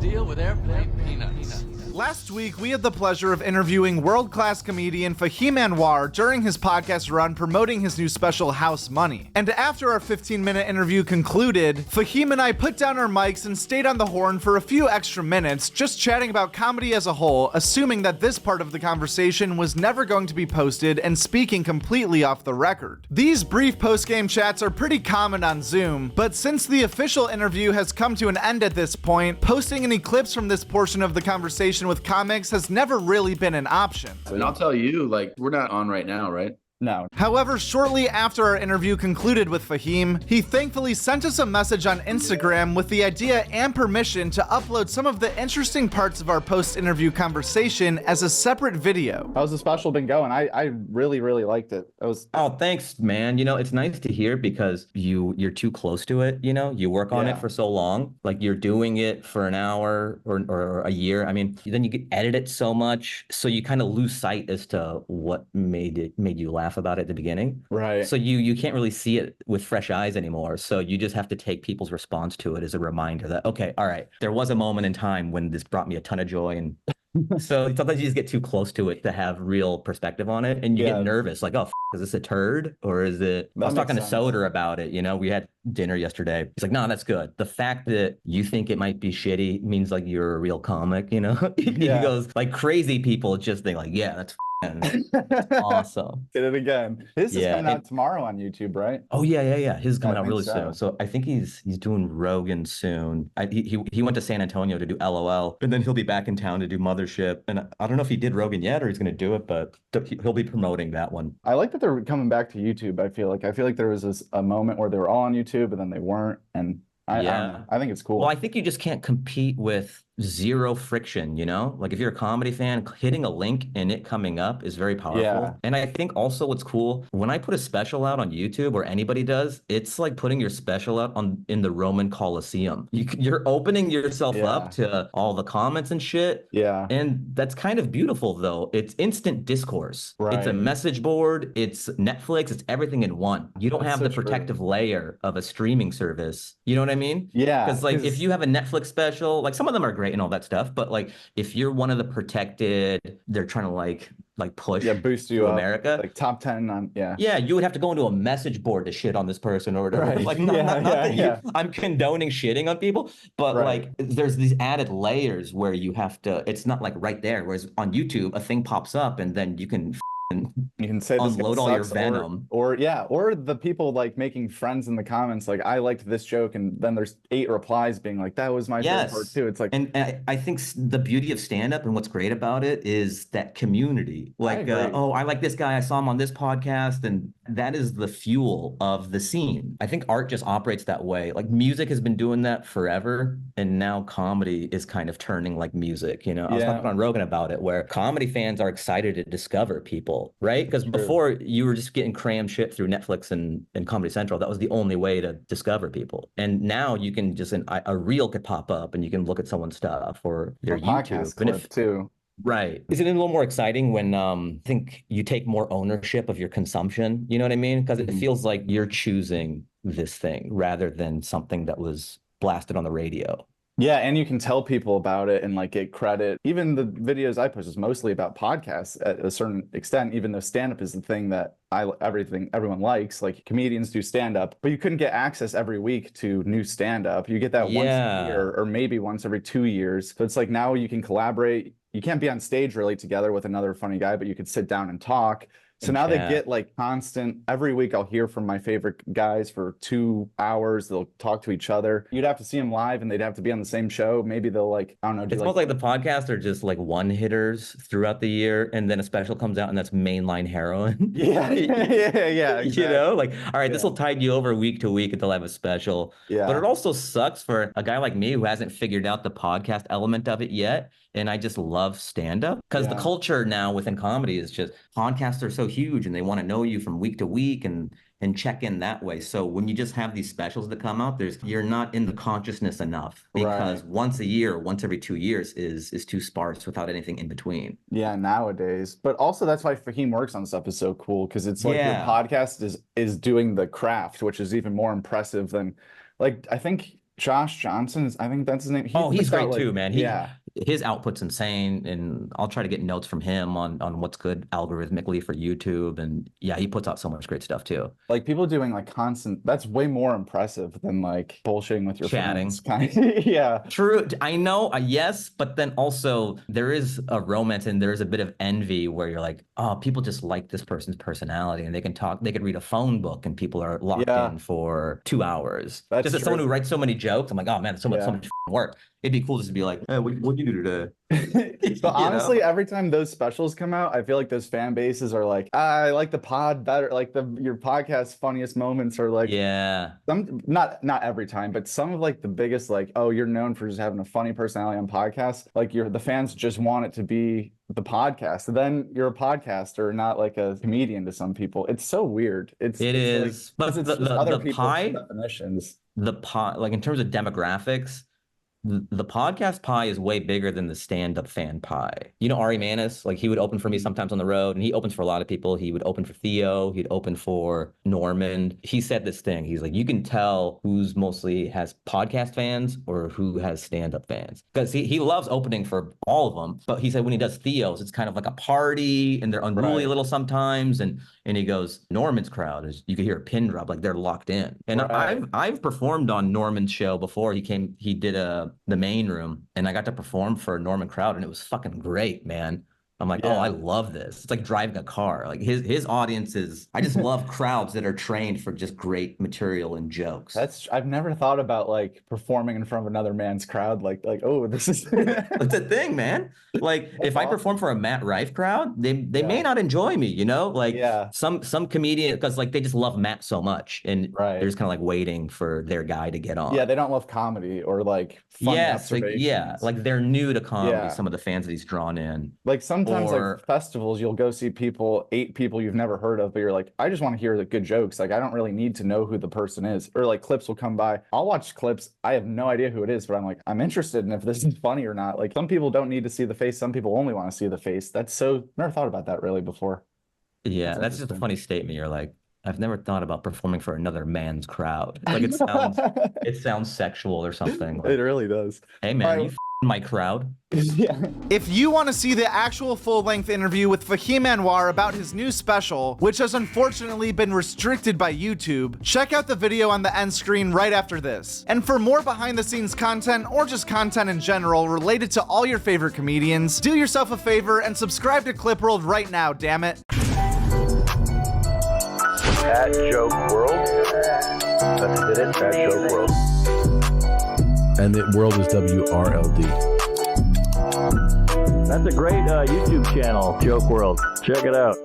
deal with airplane peanuts? Last week, we had the pleasure of interviewing world-class comedian Fahim Anwar during his podcast run promoting his new special House Money. And after our 15-minute interview concluded, Fahim and I put down our mics and stayed on the horn for a few extra minutes, just chatting about comedy as a whole, assuming that this part of the conversation was never going to be posted and speaking completely off the record. These brief post-game chats are pretty common on Zoom, but since the official interview has come to an end at this point, posting any clips from this portion of the conversation with comics has never really been an option. And I'll tell you, like, we're not on right now, right? No. However, shortly after our interview concluded with Fahim, he thankfully sent us a message on Instagram with the idea and permission to upload some of the interesting parts of our post-interview conversation as a separate video. How's the special been going? I really liked it. Oh, thanks, man. You know, it's nice to hear because you're too close to it. You know, you work on it for so long, like you're doing it for an hour or a year. I mean, then you edit it so much, so you kind of lose sight as to what made you laugh about it at the beginning. Right. So you can't really see it with fresh eyes anymore. So you just have to take people's response to it as a reminder that, okay, all right, there was a moment in time when this brought me a ton of joy. And so sometimes you just get too close to it to have real perspective on it. And you get nervous, like, oh, is this a turd? Or is it, I was talking to Soder about it, you know, we had dinner yesterday. He's like, no, that's good. The fact that you think it might be shitty means like you're a real comic, you know? He goes, like, crazy people just think like, yeah, that's awesome. Did it again. His is coming out tomorrow on YouTube, right? Oh yeah. His is coming out really soon. So I think he's doing Rogan soon. He went to San Antonio to do LOL, and then he'll be back in town to do Mothership. And I don't know if he did Rogan yet or he's going to do it, but he'll be promoting that one. I like that they're coming back to YouTube. I feel like there was a moment where they were all on YouTube and then they weren't, and I think it's cool. Well, I think you just can't compete with zero friction, you know? Like if you're a comedy fan, hitting a link and it coming up is very powerful. Yeah. And I think also what's cool, when I put a special out on YouTube or anybody does, it's like putting your special out in the Roman Colosseum. You're opening yourself up to all the comments and shit. Yeah. And that's kind of beautiful though. It's instant discourse. Right. It's a message board. It's Netflix. It's everything in one. You don't have the protective layer of a streaming service. You know what I mean? Yeah. Because like if you have a Netflix special, like some of them are great and all that stuff, but like if you're one of the protected, they're trying to like push boost you to up, America, like top 10 on you would have to go into a message board to shit on this person or whatever. Right. Like I'm condoning shitting on people, but like there's these added layers where you have to, it's not like right there, whereas on YouTube a thing pops up and then you can say unload all your venom, or the people like making friends in the comments like, I liked this joke, and then there's 8 replies being like, that was my favorite part too. It's like, and I think the beauty of stand-up and what's great about it is that community, like I like this guy, I saw him on this podcast, and that is the fuel of the scene. I think art just operates that way. Like music has been doing that forever, and now comedy is kind of turning like music, you know. I was talking on Rogan about it, where comedy fans are excited to discover people, right? Because before you were just getting crammed shit through Netflix and Comedy Central. That was the only way to discover people. And now you can just, a reel could pop up and you can look at someone's stuff or their YouTube clip too. Right. Isn't it a little more exciting when I think you take more ownership of your consumption? You know what I mean? Because it feels like you're choosing this thing rather than something that was blasted on the radio. Yeah, and you can tell people about it and like get credit. Even the videos I post is mostly about podcasts at a certain extent, even though stand-up is the thing that everyone likes. Like comedians do stand-up, but you couldn't get access every week to new stand-up. You get that once a year or maybe once every 2 years. So it's like now you can collaborate. You can't be on stage really together with another funny guy, but you could sit down and talk. So now they get like constant, every week I'll hear from my favorite guys for 2 hours. They'll talk to each other. You'd have to see them live and they'd have to be on the same show. Maybe they'll like, I don't know. It's almost like the podcasts are just like one hitters throughout the year. And then a special comes out and that's mainline heroin. Yeah. Exactly. You know, like, all right, this will tide you over week to week until I have a special. Yeah. But it also sucks for a guy like me who hasn't figured out the podcast element of it yet. And I just love stand-up because the culture now within comedy is just podcasts are so huge and they want to know you from week to week and check in that way. So when you just have these specials that come out, you're not in the consciousness enough because once a year, once every 2 years is too sparse without anything in between. Yeah, nowadays. But also that's why Fahim Works on stuff is so cool because it's like your podcast is doing the craft, which is even more impressive than like I think Josh Johnson, I think that's his name. He's great too, man. Yeah. His output's insane, and I'll try to get notes from him on what's good algorithmically for YouTube. And yeah, he puts out so much great stuff too. Like people doing like constant, that's way more impressive than like bullshitting with your Chatting. friends. Kind of, yeah. True. I know, yes, but then also there is a romance and there is a bit of envy where you're like, oh, people just like this person's personality and they can talk, they could read a phone book and people are locked in for 2 hours. That's just as someone who writes so many jokes, I'm like, oh man, so much work. It'd be cool just to be like, hey, what'd you do today? But honestly, every time those specials come out, I feel like those fan bases are like, I like the pod better. Like your podcast funniest moments are like, some not every time, but some of like the biggest, like, oh, you're known for just having a funny personality on podcasts. Like the fans just want it to be the podcast. And then you're a podcaster, not like a comedian to some people. It's so weird. It is. Like, but the other the pie definitions. The pie, like in terms of demographics, the podcast pie is way bigger than the stand-up fan pie. You know, Ari Manis, like he would open for me sometimes on the road, and he opens for a lot of people. He would open for Theo. He'd open for Norman. He said this thing. He's like, you can tell who's mostly has podcast fans or who has stand-up fans. Because he loves opening for all of them. But he said when he does Theo's, it's kind of like a party, and they're unruly a little sometimes. And he goes, Norman's crowd is, you could hear a pin drop, like they're locked in. And I've performed on Norman's show before. He did the main room, and I got to perform for a Norman crowd, and it was fucking great, man. I'm like, oh, I love this. It's like driving a car. Like his audience is, I just love crowds that are trained for just great material and jokes. I've never thought about like performing in front of another man's crowd. Like, oh, this is it's a thing, man. Like if I perform for a Matt Rife crowd, they may not enjoy me, you know? Like some comedian, because like they just love Matt so much, and they're just kind of like waiting for their guy to get on. Yeah, they don't love comedy or like funny observations. Like they're new to comedy, some of the fans that he's drawn in. Like sometimes like festivals, you'll go see 8 people you've never heard of, but you're like, I just want to hear the good jokes. Like I don't really need to know who the person is. Or like clips will come by. I'll watch clips. I have no idea who it is, but I'm like, I'm interested in if this is funny or not. Like some people don't need to see the face. Some people only want to see the face. Never thought about that really before. Yeah, that's just a funny statement. You're like, I've never thought about performing for another man's crowd. Like it sounds sexual or something. Like, it really does. Hey man, you my crowd. If you want to see the actual full-length interview with Fahim Anwar about his new special, which has unfortunately been restricted by YouTube, check out the video on the end screen right after this. And for more behind-the-scenes content, or just content in general related to all your favorite comedians, do yourself a favor and subscribe to Clip World right now, damn it. At Joke World. That's it, at Joke World. And the world is WRLD. That's a great YouTube channel, Joke World. Check it out.